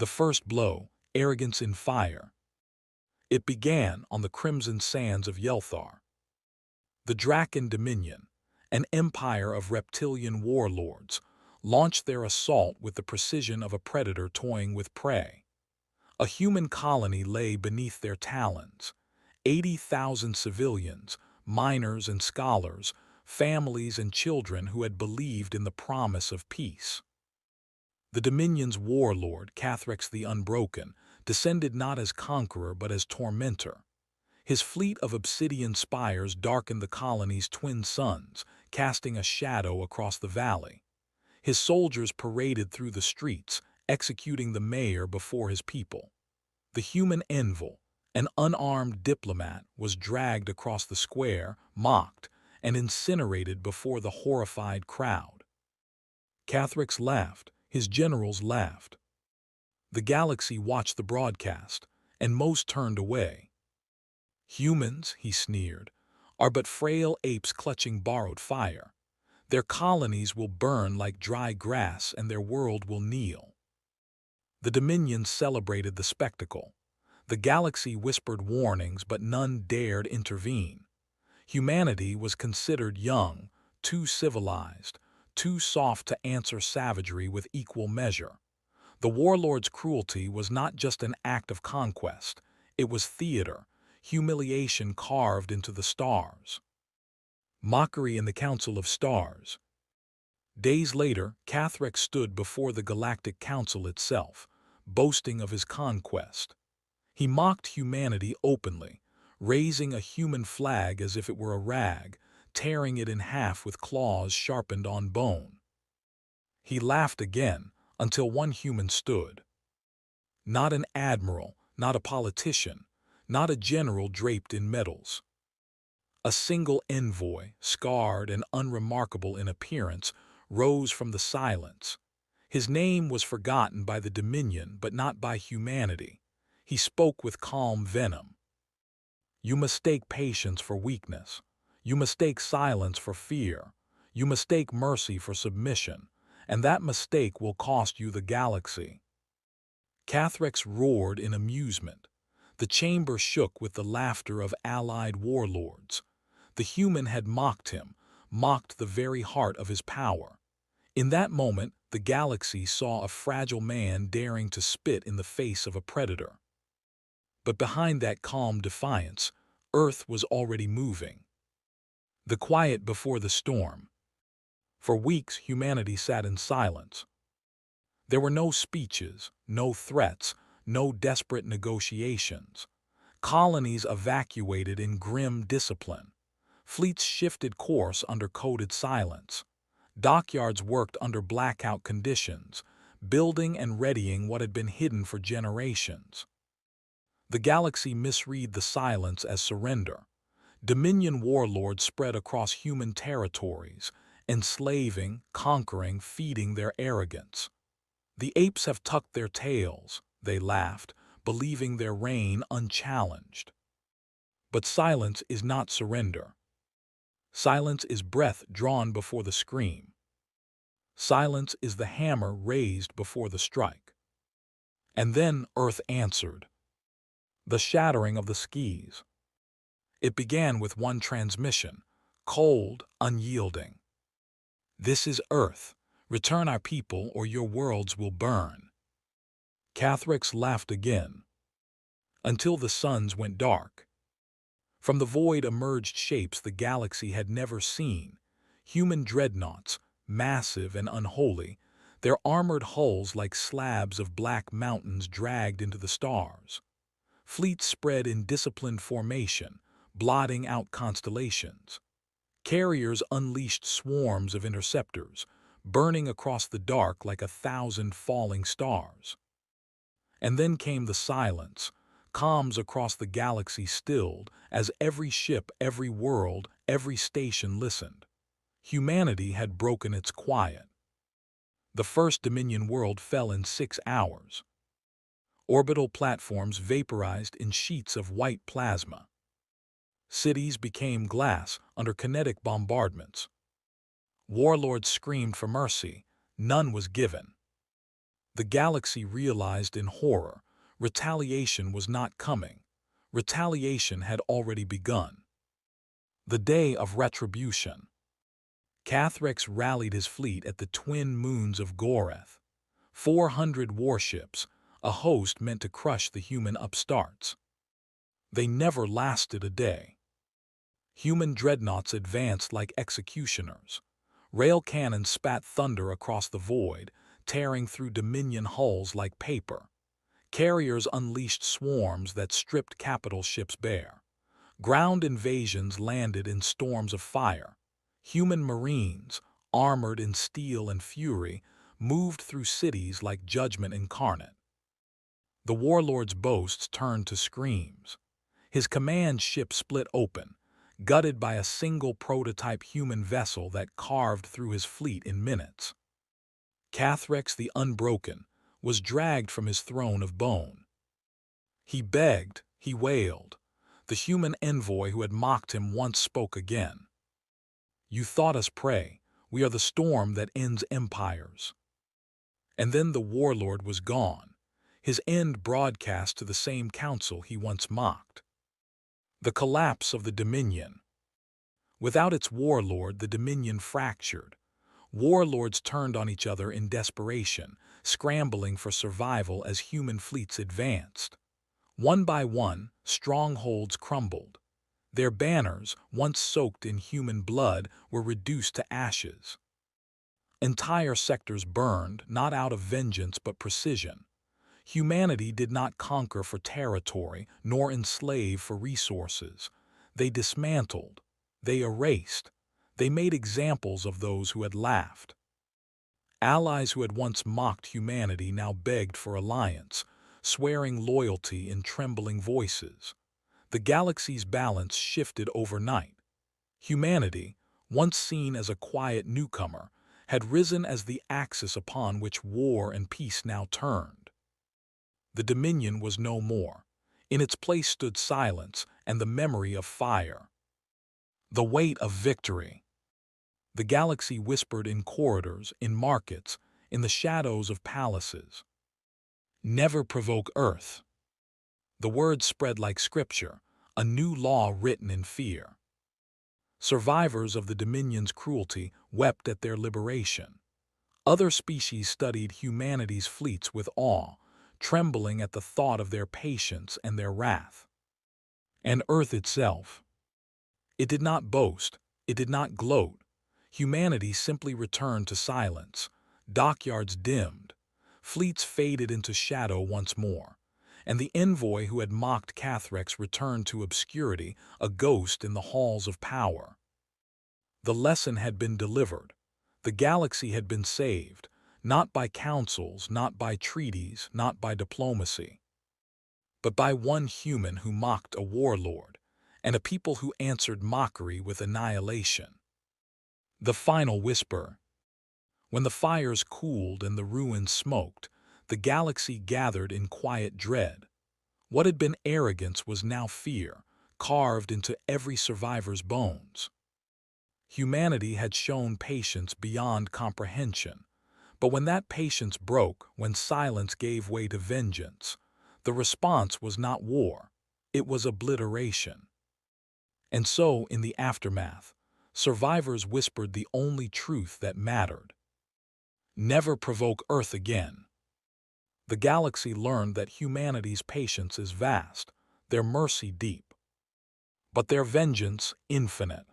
The first blow, arrogance in fire. It began on the crimson sands of Yelthar. The Draken Dominion, an empire of reptilian warlords, launched their assault with the precision of a predator toying with prey. A human colony lay beneath their talons. 80,000 civilians, miners and scholars, families and children who had believed in the promise of peace. The Dominion's warlord, Cathrix the Unbroken, descended not as conqueror but as tormentor. His fleet of obsidian spires darkened the colony's twin suns, casting a shadow across the valley. His soldiers paraded through the streets, executing the mayor before his people. The human Envil, an unarmed diplomat, was dragged across the square, mocked, and incinerated before the horrified crowd. Cathrix laughed. His generals laughed. The galaxy watched the broadcast, and most turned away. Humans, he sneered, are but frail apes clutching borrowed fire. Their colonies will burn like dry grass and their world will kneel. The Dominion celebrated the spectacle. The galaxy whispered warnings, but none dared intervene. Humanity was considered young, too civilized, too soft to answer savagery with equal measure. The warlord's cruelty was not just an act of conquest, it was theater, humiliation carved into the stars. Mockery in the Council of Stars. Days later, Cathrix stood before the Galactic Council itself, boasting of his conquest. He mocked humanity openly, raising a human flag as if it were a rag, tearing it in half with claws sharpened on bone. He laughed again, until one human stood. Not an admiral, not a politician, not a general draped in medals. A single envoy, scarred and unremarkable in appearance, rose from the silence. His name was forgotten by the Dominion, but not by humanity. He spoke with calm venom. You mistake patience for weakness. You mistake silence for fear. You mistake mercy for submission, and that mistake will cost you the galaxy. Cathrix roared in amusement. The chamber shook with the laughter of allied warlords. The human had mocked him, mocked the very heart of his power. In that moment, the galaxy saw a fragile man daring to spit in the face of a predator. But behind that calm defiance, Earth was already moving. The quiet before the storm. For weeks, humanity sat in silence. There were no speeches, no threats, no desperate negotiations. Colonies evacuated in grim discipline. Fleets shifted course under coded silence. Dockyards worked under blackout conditions, building and readying what had been hidden for generations. The galaxy misread the silence as surrender. Dominion warlords spread across human territories, enslaving, conquering, feeding their arrogance. The apes have tucked their tails, they laughed, believing their reign unchallenged. But silence is not surrender. Silence is breath drawn before the scream. Silence is the hammer raised before the strike. And then Earth answered. The shattering of the skis. It began with one transmission, cold, unyielding. This is Earth. Return our people or your worlds will burn. Cathrix laughed again. Until the suns went dark. From the void emerged shapes the galaxy had never seen. Human dreadnoughts, massive and unholy, their armored hulls like slabs of black mountains dragged into the stars. Fleets spread in disciplined formation, blotting out constellations. Carriers unleashed swarms of interceptors, burning across the dark like 1,000 falling stars. And then came the silence. Comms across the galaxy stilled as every ship, every world, every station listened. Humanity had broken its quiet. The first Dominion world fell in 6 hours. Orbital platforms vaporized in sheets of white plasma. Cities became glass under kinetic bombardments. Warlords screamed for mercy. None was given. The galaxy realized in horror, retaliation was not coming. Retaliation had already begun. The day of retribution. Cathrex rallied his fleet at the twin moons of Goreth. 400 warships, a host meant to crush the human upstarts. They never lasted a day. Human dreadnoughts advanced like executioners. Rail cannons spat thunder across the void, tearing through Dominion hulls like paper. Carriers unleashed swarms that stripped capital ships bare. Ground invasions landed in storms of fire. Human marines, armored in steel and fury, moved through cities like judgment incarnate. The Warlord's boasts turned to screams. His command ship split open, gutted by a single prototype human vessel that carved through his fleet in minutes. Cathrex the Unbroken was dragged from his throne of bone. He begged, he wailed. The human envoy who had mocked him once spoke again. "You thought us prey. We are the storm that ends empires." And then the Warlord was gone, his end broadcast to the same council he once mocked. The collapse of the Dominion. Without its Warlord, the Dominion fractured. Warlords turned on each other in desperation, scrambling for survival as human fleets advanced. One by one, strongholds crumbled. Their banners, once soaked in human blood, were reduced to ashes. Entire sectors burned, not out of vengeance but precision. Humanity did not conquer for territory, nor enslave for resources. They dismantled. They erased. They made examples of those who had laughed. Allies who had once mocked humanity now begged for alliance, swearing loyalty in trembling voices. The galaxy's balance shifted overnight. Humanity, once seen as a quiet newcomer, had risen as the axis upon which war and peace now turned. The Dominion was no more. In its place stood silence and the memory of fire. The weight of victory. The galaxy whispered in corridors, in markets, in the shadows of palaces. "Never provoke Earth." The words spread like scripture, a new law written in fear. Survivors of the Dominion's cruelty wept at their liberation. Other species studied humanity's fleets with awe, trembling at the thought of their patience and their wrath. And Earth itself. It did not boast, it did not gloat. Humanity simply returned to silence. Dockyards dimmed. Fleets faded into shadow once more. And the envoy who had mocked Cathrex returned to obscurity, a ghost in the halls of power. The lesson had been delivered. The galaxy had been saved, not by councils, not by treaties, not by diplomacy, but by one human who mocked a warlord, and a people who answered mockery with annihilation. The final whisper. When the fires cooled and the ruins smoked, the galaxy gathered in quiet dread. What had been arrogance was now fear, carved into every survivor's bones. Humanity had shown patience beyond comprehension, but when that patience broke, when silence gave way to vengeance, the response was not war, it was obliteration. And so, in the aftermath, survivors whispered the only truth that mattered. Never provoke Earth again. The galaxy learned that humanity's patience is vast, their mercy deep, but their vengeance infinite.